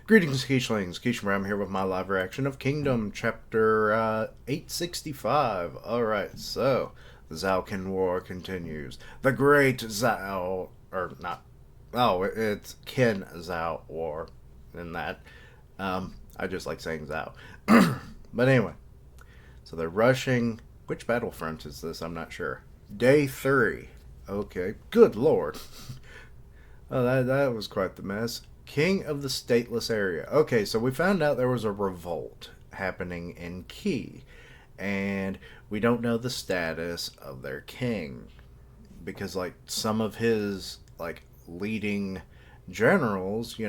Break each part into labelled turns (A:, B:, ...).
A: Greetings, Keishlings. Keishram here with my live reaction of Kingdom, Chapter 865. Alright, so the Zhaokin War continues. The Great Zhao, or not, it's Kin Zhao War in that. I just like saying Zhao. But anyway, so they're rushing. Which battlefront is this? I'm not sure. Day 3. Okay, good lord. Oh, that was quite the mess. King of the stateless area. Okay, so we found out there was a revolt happening in Key, and we don't know the status of their king because, like, some of his leading generals,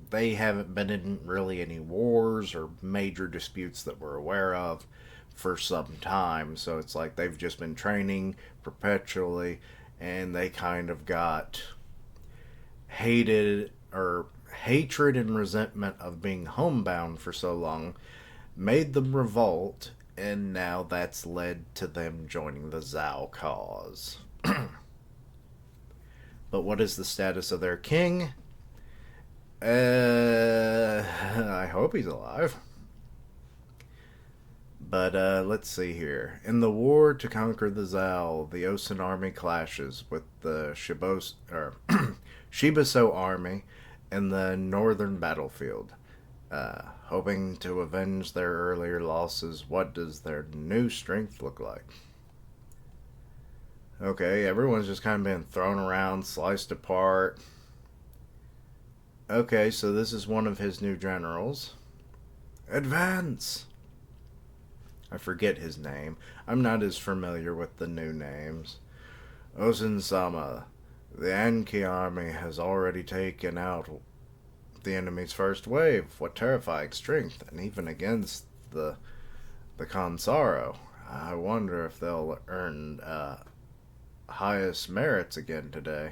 A: they haven't been in really any wars or major disputes that we're aware of for some time. So it's like they've just been training perpetually, and they kind of got hated or hatred and resentment of being homebound for so long made them revolt, and now that's led to them joining the Zhao cause. But what is the status of their king? I hope he's alive. But let's see here. In the war to conquer the Zhao, the Osun army clashes with the Shibaso army in the northern battlefield. Hoping to avenge their earlier losses, what does their new strength look like? Okay, everyone's just kind of been thrown around, sliced apart. Okay, so this is one of his new generals. Advance! I forget his name. I'm not as familiar with the new names. Osun-sama, the Ankai army has already taken out the enemy's first wave. What terrifying strength, and even against the Kansaro. I wonder if they'll earn highest merits again today.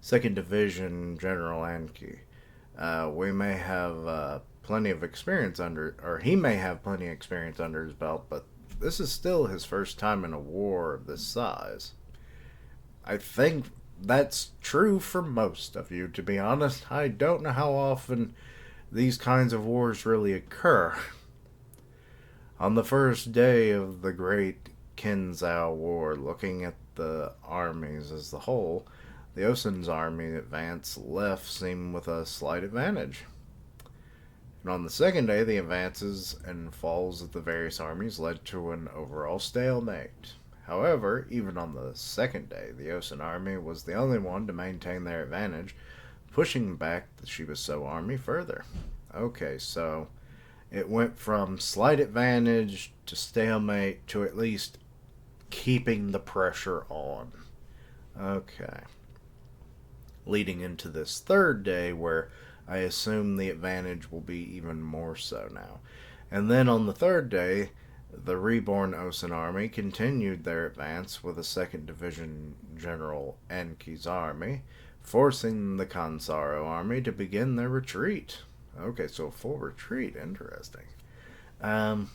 A: Second Division General Anki. We may have plenty of experience he may have plenty of experience under his belt, but this is still his first time in a war of this size. I think that's true for most of you, to be honest. I don't know how often these kinds of wars really occur. On the first day of the Great Kinzhao War, looking at the armies as a whole, the Osun's army advance left seemed with a slight advantage. And on the second day, the advances and falls of the various armies led to an overall stalemate. However, even on the second day, the Osun army was the only one to maintain their advantage, pushing back the Shibaso army further. Okay, so it went from slight advantage to stalemate to at least keeping the pressure on. Okay. Leading into this third day, where I assume the advantage will be even more so now. And then on the third day, the reborn Osun army continued their advance with a 2nd Division General Anki's army, forcing the Kansaro army to begin their retreat. Okay, so a full retreat. Interesting. Alright,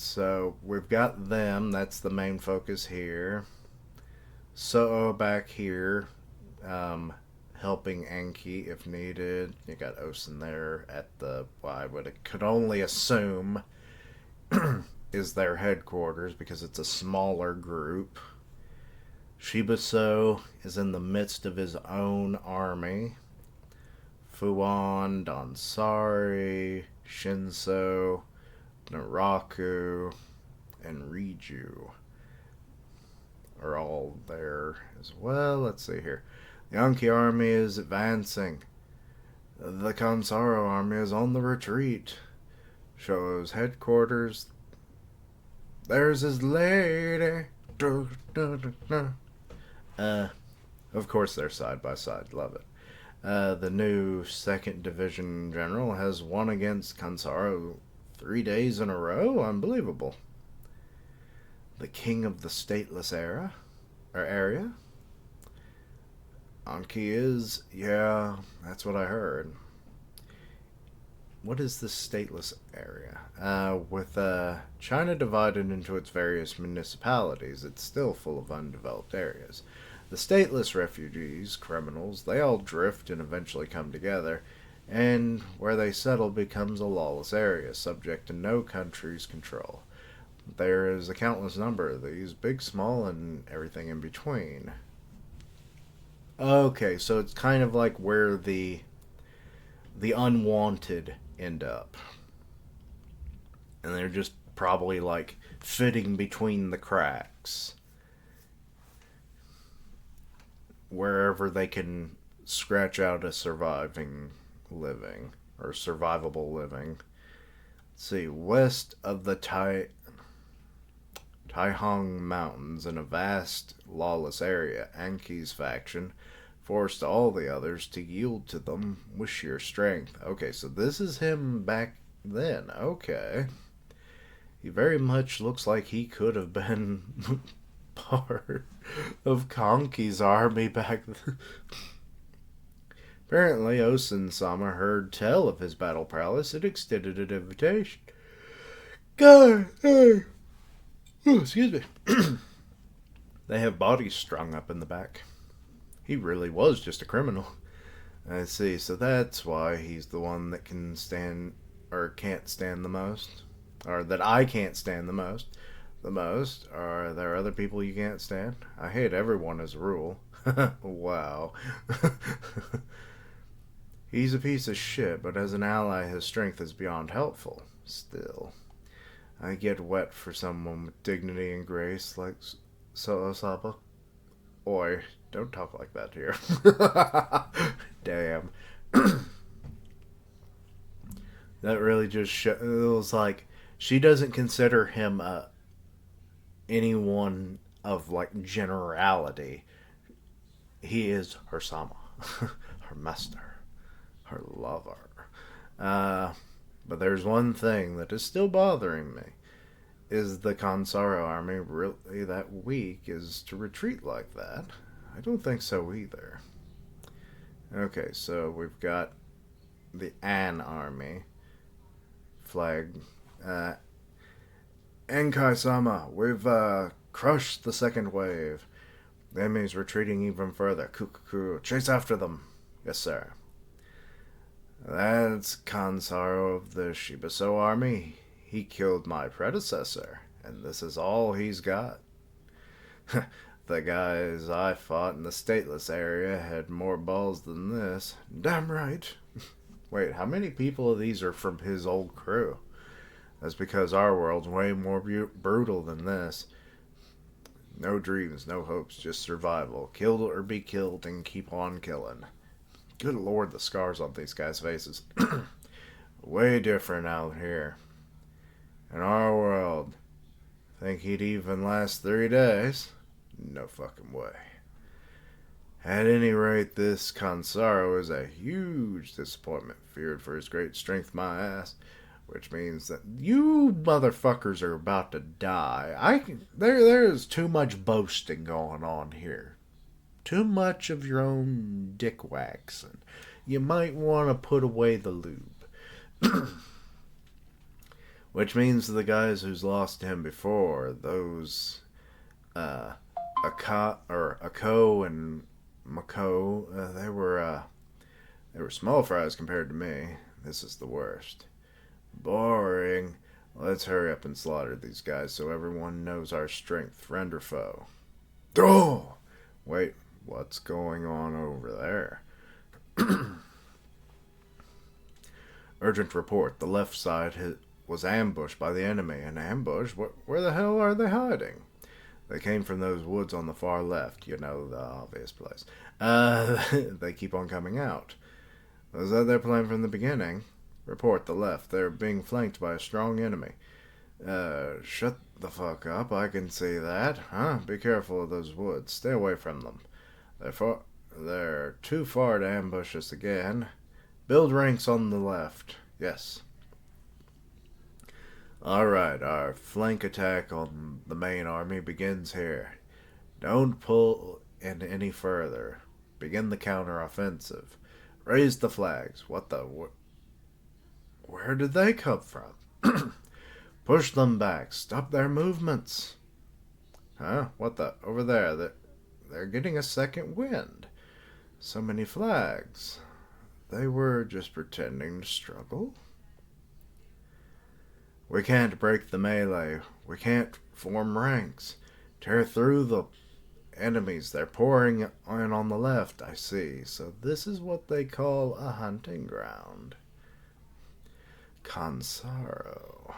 A: so we've got them. That's the main focus here. Sou'ou back here, helping Anki if needed. You got Osun there at could only assume is their headquarters because it's a smaller group. Shibaso is in the midst of his own army. Fuan, Donsari, Shinso, Naraku, and Riju are all there as well. Let's see here. The Anki army is advancing. The Kansaro army is on the retreat. Shows headquarters. There's his lady. Of course they're side by side. Love it. The new 2nd Division General has won against Kansaro 3 days in a row. Unbelievable. The king of the stateless area. Anki is, yeah, that's what I heard. What is this stateless area? With China divided into its various municipalities, it's still full of undeveloped areas. The stateless refugees, criminals, they all drift and eventually come together, and where they settle becomes a lawless area, subject to no country's control. There is a countless number of these, big, small, and everything in between. Okay, so it's kind of like where the unwanted end up. And they're just probably like fitting between the cracks. Wherever they can scratch out a surviving living or survivable living. Let's see, west of the Taihong Mountains, in a vast, lawless area, Ankai's faction forced all the others to yield to them with sheer strength. Okay, so this is him back then. Okay. He very much looks like he could have been part of Konkai's army back then. Apparently, Osun-sama heard tell of his battle prowess and extended an invitation. God, hey. Oh, excuse me. They have bodies strung up in the back. He really was just a criminal. I see, so that's why he's the one that can stand, or can't stand the most. Or that I can't stand the most. The most? Are there other people you can't stand? I hate everyone as a rule. Wow. He's a piece of shit, but as an ally, his strength is beyond helpful. Still, I get wet for someone with dignity and grace like Sou'ou. Oi, don't talk like that here. Damn. That really just shows, like, she doesn't consider him anyone of, like, generality. He is her sama, her master, her lover. But there's one thing that is still bothering me. Is the Kansaro army really that weak as to retreat like that? I don't think so either. Okay, so we've got the An army flag. Ankai-sama, we've crushed the second wave. The enemy's retreating even further. Kukuku, chase after them. Yes, sir. That's Kansaro of the Shibaso army. He killed my predecessor, and this is all he's got. The guys I fought in the stateless area had more balls than this. Damn right. Wait, how many people of these are from his old crew? That's because our world's way more brutal than this. No dreams, no hopes, just survival. Kill or be killed and keep on killing. Good lord, the scars on these guys' faces. Way different out here. In our world, think he'd even last 3 days? No fucking way. At any rate, this Kansaro is a huge disappointment, feared for his great strength, my ass. Which means that you motherfuckers are about to die. There's too much boasting going on here. Too much of your own dick waxing. You might want to put away the lube. Which means the guys who's lost him before, those Ako and Mako, they were small fries compared to me. This is the worst. Boring. Let's hurry up and slaughter these guys so everyone knows our strength, friend or foe. Oh! Wait, what's going on over there? Urgent report. The left side was ambushed by the enemy. An ambush? Where the hell are they hiding? They came from those woods on the far left. You know, the obvious place. They keep on coming out. Was that their plan from the beginning? Report the left. They're being flanked by a strong enemy. Shut the fuck up. I can see that. Huh? Be careful of those woods. Stay away from them. They're too far to ambush us again. Build ranks on the left. Yes. Alright, our flank attack on the main army begins here. Don't pull in any further. Begin the counter-offensive. Raise the flags. What the... Where did they come from? Push them back. Stop their movements. Huh? What the... Over there. they're getting a second wind. So many flags. They were just pretending to struggle. We can't break the melee. We can't form ranks. Tear through the enemies. They're pouring in on the left, I see. So this is what they call a hunting ground. Kansaro.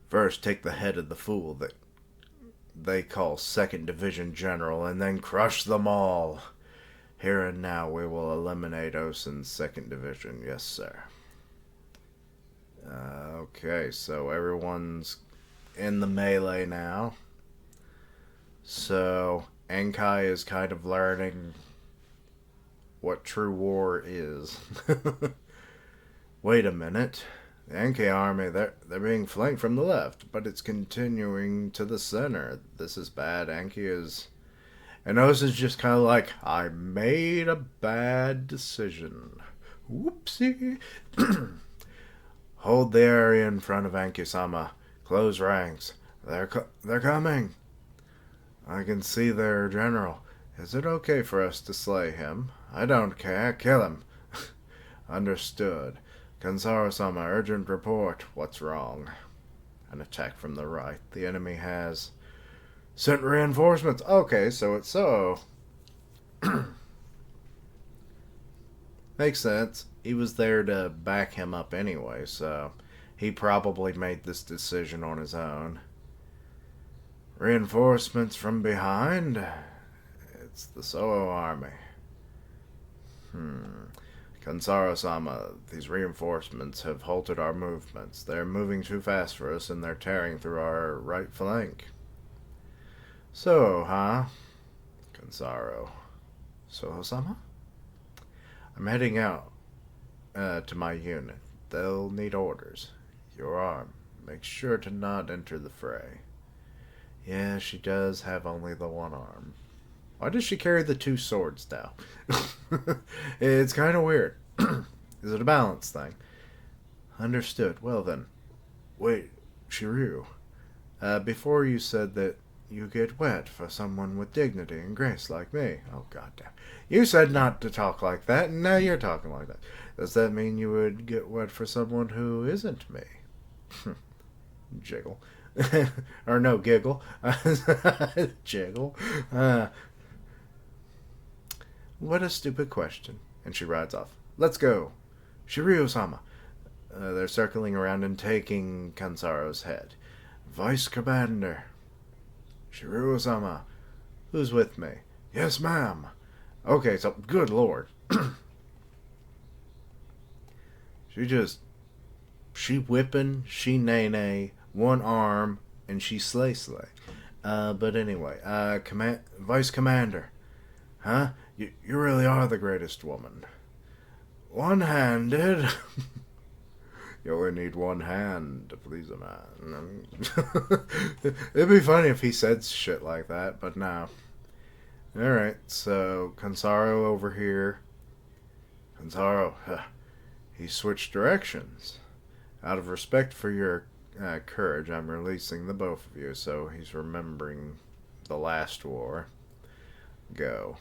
A: First, take the head of the fool that they call 2nd Division General, and then crush them all. Here and now we will eliminate Osen's 2nd Division. Yes, sir. Okay, so everyone's in the melee now. So Ankai is kind of learning what true war is. Wait a minute. The Ankai army, they're being flanked from the left, but it's continuing to the center. This is bad. Ankai is... And Osa's just kind of like, I made a bad decision. Whoopsie. Hold the area in front of Anki-sama. Close ranks. They're coming. I can see their general. Is it okay for us to slay him? I don't care. Kill him. Understood. Kansaro-sama, urgent report. What's wrong? An attack from the right. The enemy has sent reinforcements. Okay, so it's so. Makes sense. He was there to back him up anyway, so he probably made this decision on his own. Reinforcements from behind? It's the Sou'ou army. Kansaro-sama, these reinforcements have halted our movements. They're moving too fast for us, and they're tearing through our right flank. So, huh? Kansaro. Sou'ou-sama? I'm heading out to my unit. They'll need orders. Your arm. Make sure to not enter the fray. Yeah, she does have only the one arm. Why does she carry the 2 swords now? It's kind of weird. Is it a balance thing? Understood. Well then. Wait, Shiryu. Before you said that you get wet for someone with dignity and grace like me. Oh, goddamn. You said not to talk like that, and now you're talking like that. Does that mean you would get wet for someone who isn't me? Jiggle. Or no, giggle. Jiggle. What a stupid question. And she rides off. Let's go. Shiryu-sama. They're circling around and taking Kansaro's head. Vice Commander. Shiryu-sama. Who's with me? Yes, ma'am. Okay, so, good lord. She whipping, she nay-nay, one arm, and she slay-slay. But anyway, Vice Commander. Huh? You really are the greatest woman. One-handed? You only need one hand to please a man. It'd be funny if he said shit like that, but no. Alright, so Kansaro over here. Kansaro, he switched directions. Out of respect for your courage, I'm releasing the both of you, so he's remembering the last war. Go.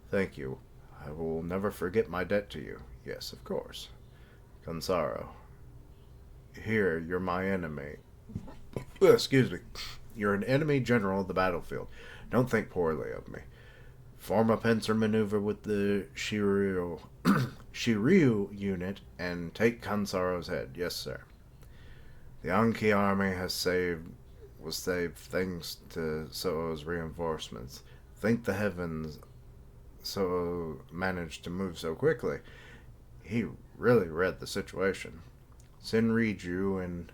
A: Thank you. I will never forget my debt to you. Yes, of course. Kansaro. Here, you're my enemy. Excuse me. You're an enemy general of the battlefield. Don't think poorly of me. Form a pincer maneuver with the Shiryu unit and take Kansaro's head. Yes, sir. The Ankai army was saved thanks to Sou'ou's reinforcements. Thank the heavens Sou'ou managed to move so quickly. He really read the situation. Send Riju and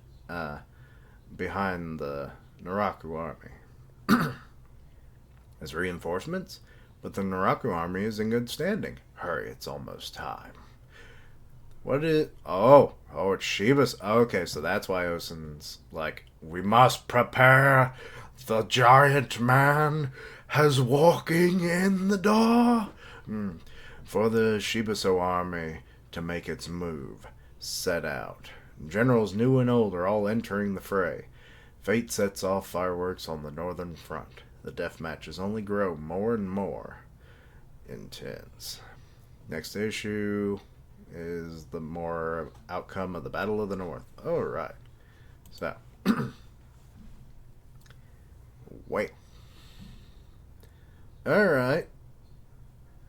A: behind the Naraku army. As reinforcements? But the Naraku army is in good standing. Hurry, it's almost time. What is... Oh, it's Shiba's... Okay, so that's why Osen's like, we must prepare. The giant man has walking in the door. For the Shibaso army to make its move. Set out. Generals new and old are all entering the fray. Fate sets off fireworks on the northern front. The death matches only grow more and more intense. Next issue is the more outcome of the Battle of the North. Alright. So, wait. Alright.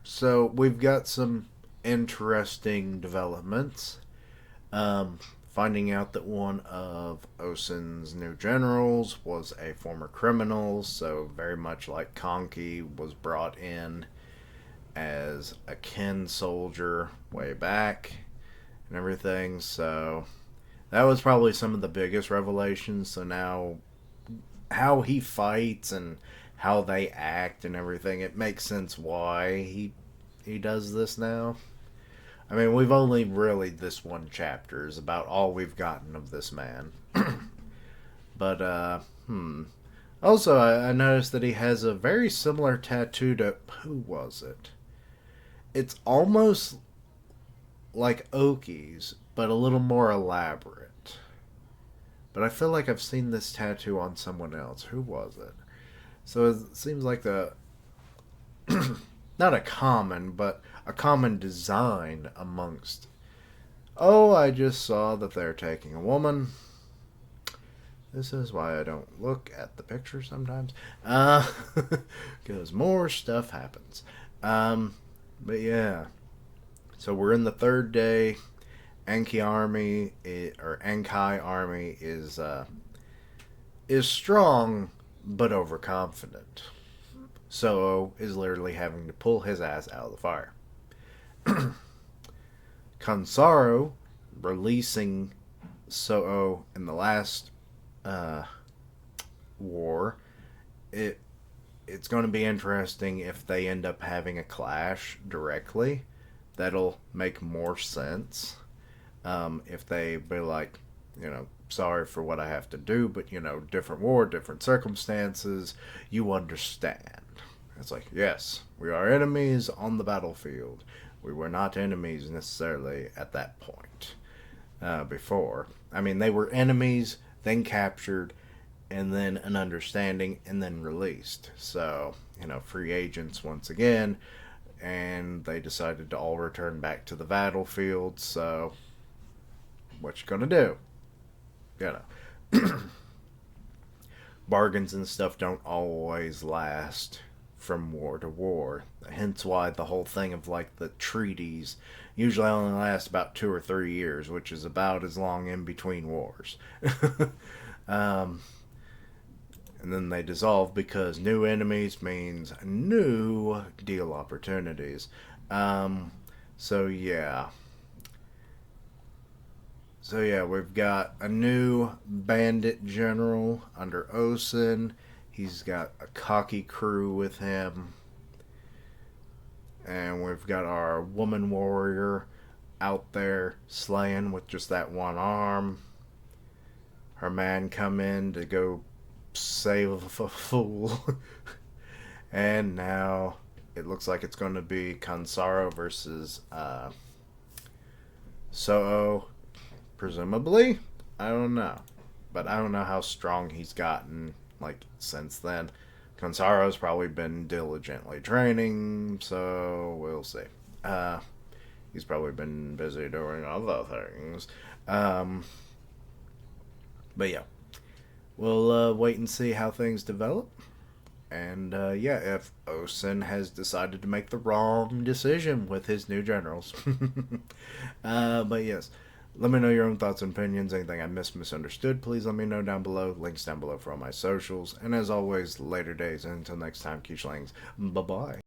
A: So, we've got some interesting developments. Finding out that one of Osin's new generals was a former criminal, so very much like Ankai was brought in as a kin soldier way back and everything. So that was probably some of the biggest revelations. So now how he fights and how they act and everything, it makes sense why he does this now. I mean, we've only really this one chapter is about all we've gotten of this man. But also I noticed that he has a very similar tattoo to, who was it? It's almost like Oki's, but a little more elaborate. But I feel like I've seen this tattoo on someone else. Who was it? So it seems like the not a common, but a common design amongst. Oh, I just saw that they're taking a woman. This is why I don't look at the picture sometimes. Because more stuff happens. But yeah. So we're in the third day. Ankai army is strong but overconfident. Sou'ou is literally having to pull his ass out of the fire. Kansaro releasing Sou'ou in the last war. It's going to be interesting if they end up having a clash directly. That'll make more sense. If they be like, sorry for what I have to do, but different war, different circumstances, you understand. It's like, yes, we are enemies on the battlefield. We were not enemies necessarily at that point before. I mean, they were enemies, then captured, and then an understanding, and then released. So, free agents once again, and they decided to all return back to the battlefield. So, what you gonna do? Bargains and stuff don't always last from war to war. Hence why the whole thing of like the treaties usually only last about 2 or 3 years, which is about as long in between wars. And then they dissolve because new enemies means new deal opportunities. So yeah. So yeah, we've got a new bandit general under Osin. He's got a cocky crew with him. And we've got our woman warrior out there slaying with just that one arm. Her man come in to go save a fool. And now it looks like it's going to be Kansaro versus Sou'ou. Presumably. I don't know. But I don't know how strong he's gotten since then. Kansaro's probably been diligently training, so we'll see. He's probably been busy doing other things. But yeah, we'll wait and see how things develop. And yeah, if Osin has decided to make the wrong decision with his new generals. But yes. Let me know your own thoughts and opinions. Anything I misunderstood, please let me know down below. Links down below for all my socials. And as always, later days. And until next time, Keishlings. Bye-bye.